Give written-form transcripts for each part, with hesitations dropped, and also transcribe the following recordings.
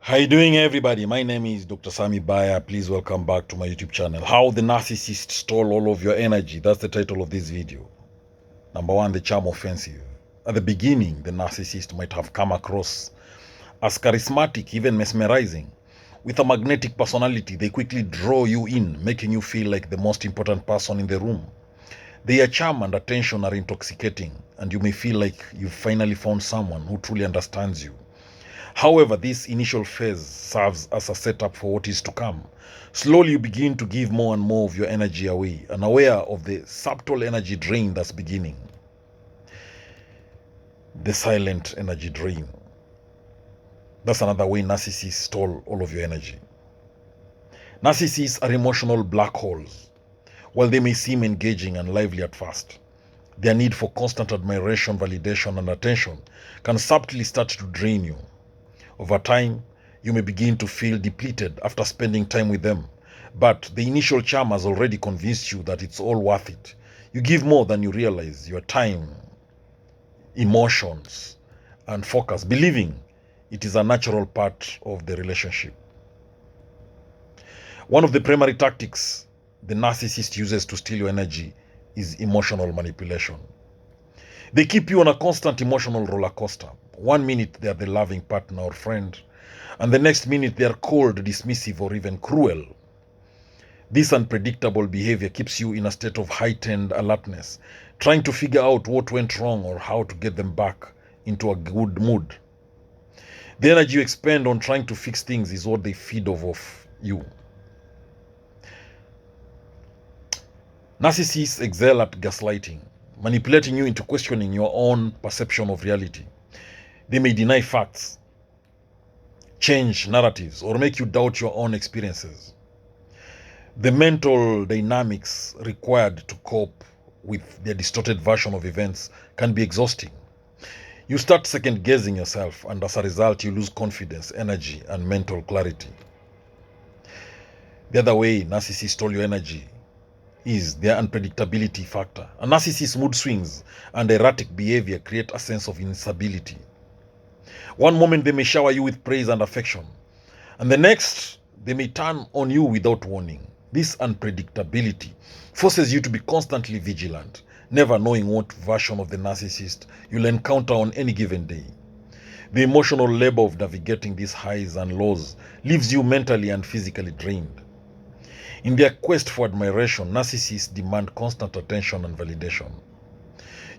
How you doing, everybody? My name is Dr. Sami Baya. Please welcome back to my YouTube channel. How the narcissist stole all of your energy. That's the title of this video. Number one, the charm offensive. At the beginning, the narcissist might have come across as charismatic, even mesmerizing. With a magnetic personality, they quickly draw you in, making you feel like the most important person in the room. Their charm and attention are intoxicating, and you may feel like you've finally found someone who truly understands you. However, this initial phase serves as a setup for what is to come. Slowly, you begin to give more and more of your energy away, unaware of the subtle energy drain that's beginning. The silent energy drain. That's another way narcissists stole all of your energy. Narcissists are emotional black holes. While they may seem engaging and lively at first, their need for constant admiration, validation, and attention can subtly start to drain you. Over time, you may begin to feel depleted after spending time with them, but the initial charm has already convinced you that it's all worth it. You give more than you realize, your time, emotions, and focus, believing it is a natural part of the relationship. One of the primary tactics the narcissist uses to steal your energy is emotional manipulation. They keep you on a constant emotional roller coaster. One minute they are the loving partner or friend, and the next minute they are cold, dismissive, or even cruel. This unpredictable behavior keeps you in a state of heightened alertness, trying to figure out what went wrong or how to get them back into a good mood. The energy you expend on trying to fix things is what they feed off of you. Narcissists excel at gaslighting, manipulating you into questioning your own perception of reality. They may deny facts, change narratives, or make you doubt your own experiences. The mental dynamics required to cope with their distorted version of events can be exhausting. You start second guessing yourself, and as a result, you lose confidence, energy, and mental clarity. The other way narcissists stole your energy is their unpredictability factor. A narcissist's mood swings and erratic behavior create a sense of instability. One moment they may shower you with praise and affection, and the next they may turn on you without warning. This unpredictability forces you to be constantly vigilant, never knowing what version of the narcissist you'll encounter on any given day. The emotional labor of navigating these highs and lows leaves you mentally and physically drained. In their quest for admiration, narcissists demand constant attention and validation.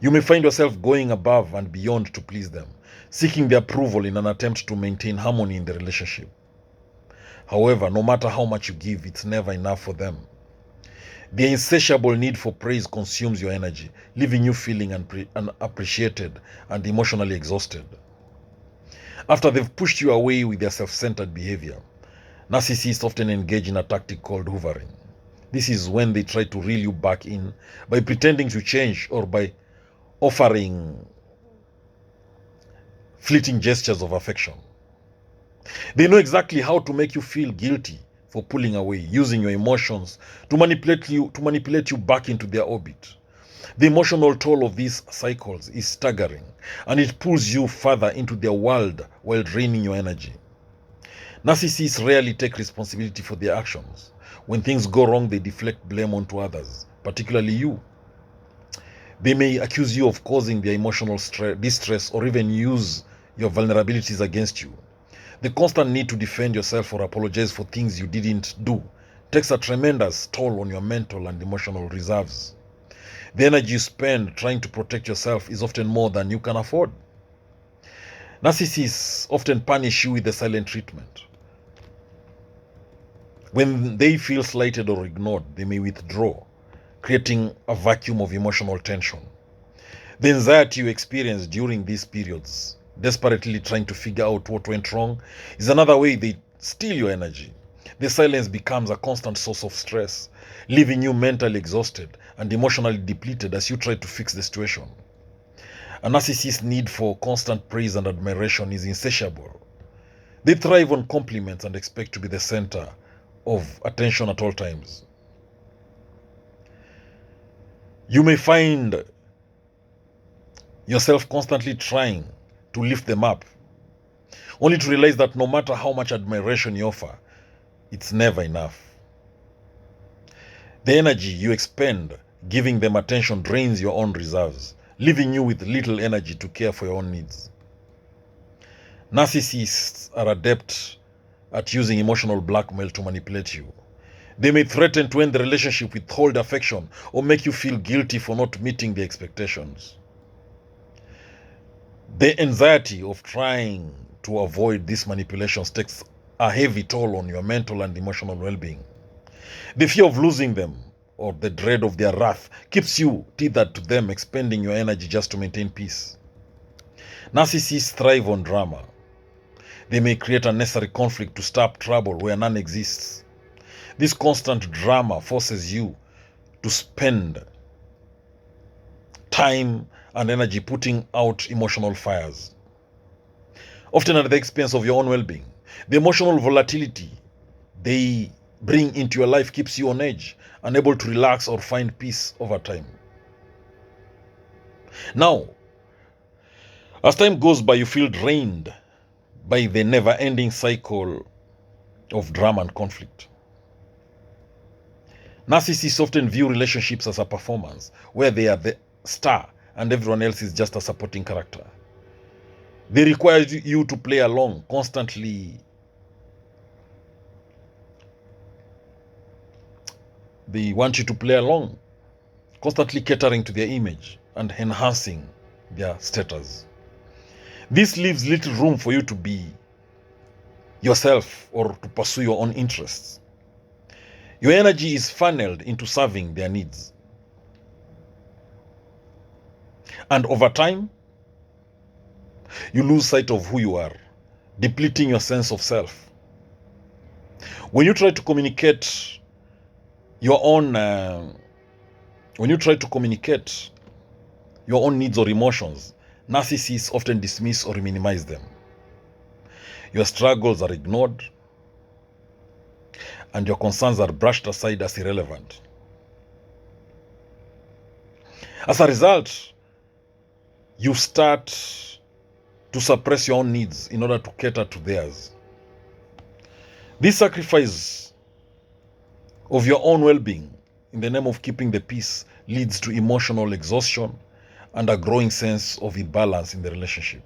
You may find yourself going above and beyond to please them, seeking their approval in an attempt to maintain harmony in the relationship. However, no matter how much you give, it's never enough for them. Their insatiable need for praise consumes your energy, leaving you feeling unappreciated and emotionally exhausted. After they've pushed you away with their self-centered behavior, narcissists often engage in a tactic called hoovering. This is when they try to reel you back in by pretending to change or by offering fleeting gestures of affection. They know exactly how to make you feel guilty for pulling away, using your emotions to manipulate you back into their orbit. The emotional toll of these cycles is staggering, and it pulls you further into their world while draining your energy. Narcissists rarely take responsibility for their actions. When things go wrong, they deflect blame onto others, particularly you. They may accuse you of causing their emotional distress or even use your vulnerabilities against you. The constant need to defend yourself or apologize for things you didn't do takes a tremendous toll on your mental and emotional reserves. The energy you spend trying to protect yourself is often more than you can afford. Narcissists often punish you with the silent treatment. When they feel slighted or ignored, they may withdraw, creating a vacuum of emotional tension. The anxiety you experience during these periods, desperately trying to figure out what went wrong, is another way they steal your energy. The silence becomes a constant source of stress, leaving you mentally exhausted and emotionally depleted as you try to fix the situation. A narcissist's need for constant praise and admiration is insatiable. They thrive on compliments and expect to be the center of attention at all times. You may find yourself constantly trying to lift them up, only to realize that no matter how much admiration you offer, it's never enough. The energy you expend giving them attention drains your own reserves, leaving you with little energy to care for your own needs. Narcissists are adept at using emotional blackmail to manipulate you. They may threaten to end the relationship, withhold affection, or make you feel guilty for not meeting their expectations. The anxiety of trying to avoid these manipulations takes a heavy toll on your mental and emotional well-being. The fear of losing them or the dread of their wrath keeps you tethered to them, expending your energy just to maintain peace. Narcissists thrive on drama. They may create unnecessary conflict to stir up trouble where none exists. This constant drama forces you to spend time and energy putting out emotional fires, often at the expense of your own well-being. The emotional volatility they bring into your life keeps you on edge, unable to relax or find peace over time. Now, as time goes by, you feel drained by the never-ending cycle of drama and conflict. Narcissists often view relationships as a performance, where they are the star and everyone else is just a supporting character. They require you to play along, constantly They want you to play along, constantly catering to their image and enhancing their status. This leaves little room for you to be yourself or to pursue your own interests. Your energy is funneled into serving their needs. And over time, you lose sight of who you are, depleting your sense of self. When you try to communicate your own needs or emotions, narcissists often dismiss or minimize them. Your struggles are ignored, and your concerns are brushed aside as irrelevant. As a result, you start to suppress your own needs in order to cater to theirs. This sacrifice of your own well-being in the name of keeping the peace leads to emotional exhaustion and a growing sense of imbalance in the relationship.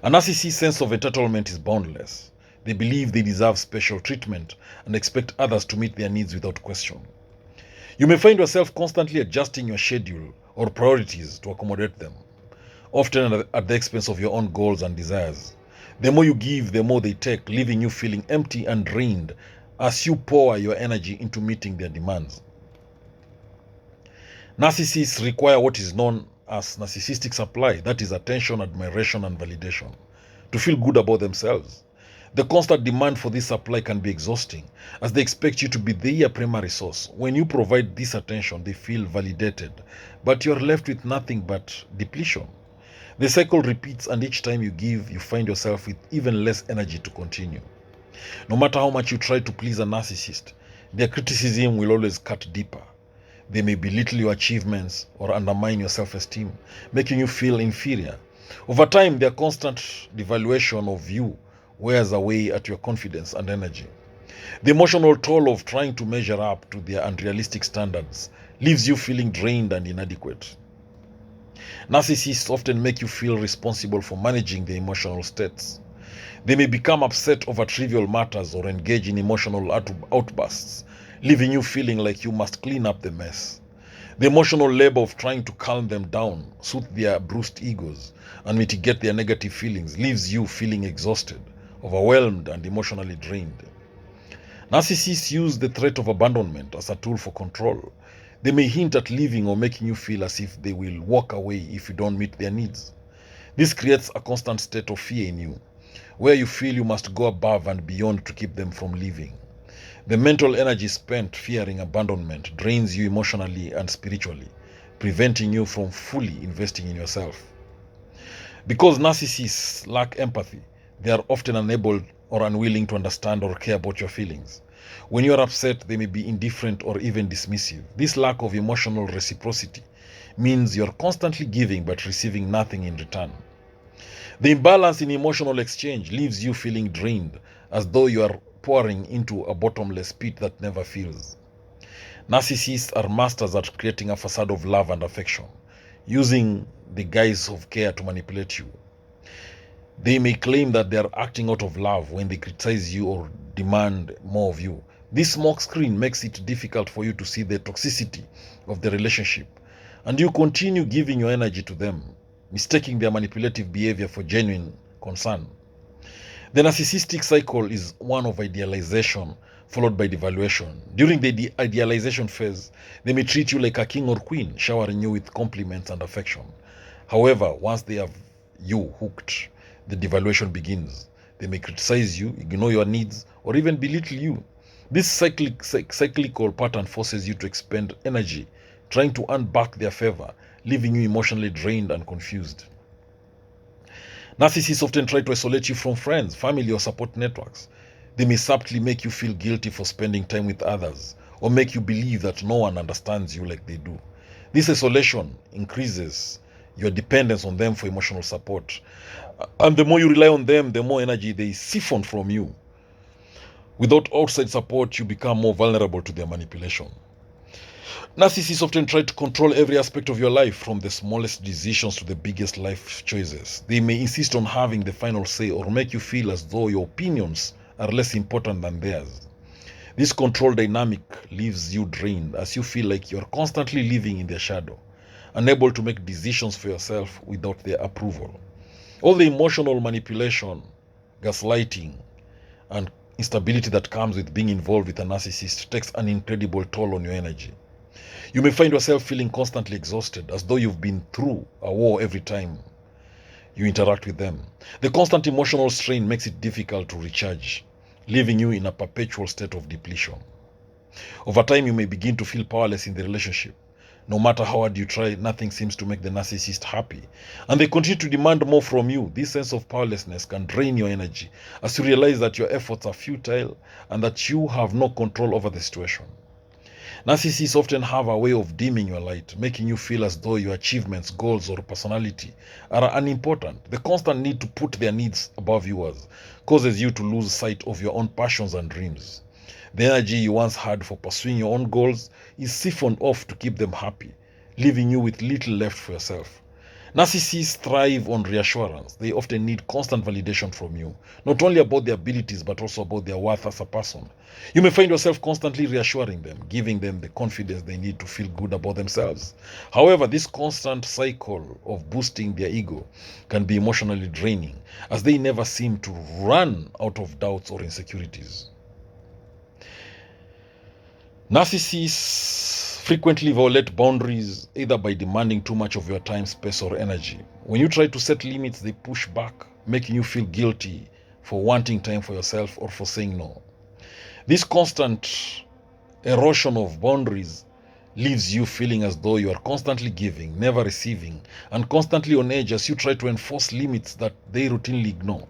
A narcissist's sense of entitlement is boundless. They believe they deserve special treatment and expect others to meet their needs without question. You may find yourself constantly adjusting your schedule or priorities to accommodate them, often at the expense of your own goals and desires. The more you give, the more they take, leaving you feeling empty and drained as you pour your energy into meeting their demands. Narcissists require what is known as narcissistic supply, that is attention, admiration, and validation, to feel good about themselves. The constant demand for this supply can be exhausting, as they expect you to be their primary source. When you provide this attention, they feel validated, but you're left with nothing but depletion. The cycle repeats, and each time you give, you find yourself with even less energy to continue. No matter how much you try to please a narcissist, their criticism will always cut deeper. They may belittle your achievements or undermine your self-esteem, making you feel inferior. Over time, their constant devaluation of you wears away at your confidence and energy. The emotional toll of trying to measure up to their unrealistic standards leaves you feeling drained and inadequate. Narcissists often make you feel responsible for managing their emotional states. They may become upset over trivial matters or engage in emotional outbursts, leaving you feeling like you must clean up the mess. The emotional labor of trying to calm them down, soothe their bruised egos, and mitigate their negative feelings leaves you feeling exhausted, overwhelmed, and emotionally drained. Narcissists use the threat of abandonment as a tool for control. They may hint at leaving or making you feel as if they will walk away if you don't meet their needs. This creates a constant state of fear in you, where you feel you must go above and beyond to keep them from leaving. The mental energy spent fearing abandonment drains you emotionally and spiritually, preventing you from fully investing in yourself. Because narcissists lack empathy, they are often unable or unwilling to understand or care about your feelings. When you are upset, they may be indifferent or even dismissive. This lack of emotional reciprocity means you're constantly giving but receiving nothing in return. The imbalance in emotional exchange leaves you feeling drained, as though you are pouring into a bottomless pit that never fills. Narcissists are masters at creating a facade of love and affection, using the guise of care to manipulate you. They may claim that they are acting out of love when they criticize you or demand more of you. This smoke screen makes it difficult for you to see the toxicity of the relationship, and you continue giving your energy to them, mistaking their manipulative behavior for genuine concern. The narcissistic cycle is one of idealization followed by devaluation. During the idealization phase, they may treat you like a king or queen, showering you with compliments and affection. However, once they have you hooked, the devaluation begins. They may criticize you, ignore your needs, or even belittle you. This cyclical pattern forces you to expend energy trying to earn back their favor, leaving you emotionally drained and confused. Narcissists often try to isolate you from friends, family, or support networks. They may subtly make you feel guilty for spending time with others, or make you believe that no one understands you like they do. This isolation increases your dependence on them for emotional support. And the more you rely on them, the more energy they siphon from you. Without outside support, you become more vulnerable to their manipulation. Narcissists often try to control every aspect of your life, from the smallest decisions to the biggest life choices. They may insist on having the final say or make you feel as though your opinions are less important than theirs. This control dynamic leaves you drained, as you feel like you are constantly living in their shadow, unable to make decisions for yourself without their approval. All the emotional manipulation, gaslighting, and instability that comes with being involved with a narcissist takes an incredible toll on your energy. You may find yourself feeling constantly exhausted, as though you've been through a war every time you interact with them. The constant emotional strain makes it difficult to recharge, leaving you in a perpetual state of depletion. Over time, you may begin to feel powerless in the relationship. No matter how hard you try, nothing seems to make the narcissist happy, and they continue to demand more from you. This sense of powerlessness can drain your energy, as you realize that your efforts are futile and that you have no control over the situation. Narcissists often have a way of dimming your light, making you feel as though your achievements, goals, or personality are unimportant. The constant need to put their needs above yours causes you to lose sight of your own passions and dreams. The energy you once had for pursuing your own goals is siphoned off to keep them happy, leaving you with little left for yourself. Narcissists thrive on reassurance. They often need constant validation from you, not only about their abilities, but also about their worth as a person. You may find yourself constantly reassuring them, giving them the confidence they need to feel good about themselves. However, this constant cycle of boosting their ego can be emotionally draining, as they never seem to run out of doubts or insecurities. Narcissists frequently violate boundaries, either by demanding too much of your time, space, or energy. When you try to set limits, they push back, making you feel guilty for wanting time for yourself or for saying no. This constant erosion of boundaries leaves you feeling as though you are constantly giving, never receiving, and constantly on edge as you try to enforce limits that they routinely ignore.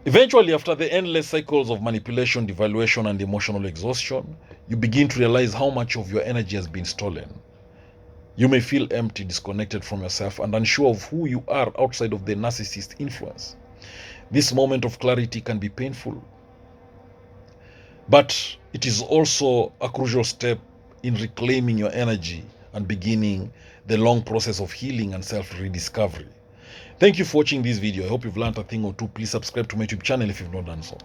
Eventually, after the endless cycles of manipulation, devaluation, and emotional exhaustion, you begin to realize how much of your energy has been stolen. You may feel empty, disconnected from yourself, and unsure of who you are outside of the narcissist influence. This moment of clarity can be painful, but it is also a crucial step in reclaiming your energy and beginning the long process of healing and self-rediscovery. Thank you for watching this video. I hope you've learned a thing or two. Please subscribe to my YouTube channel if you've not done so.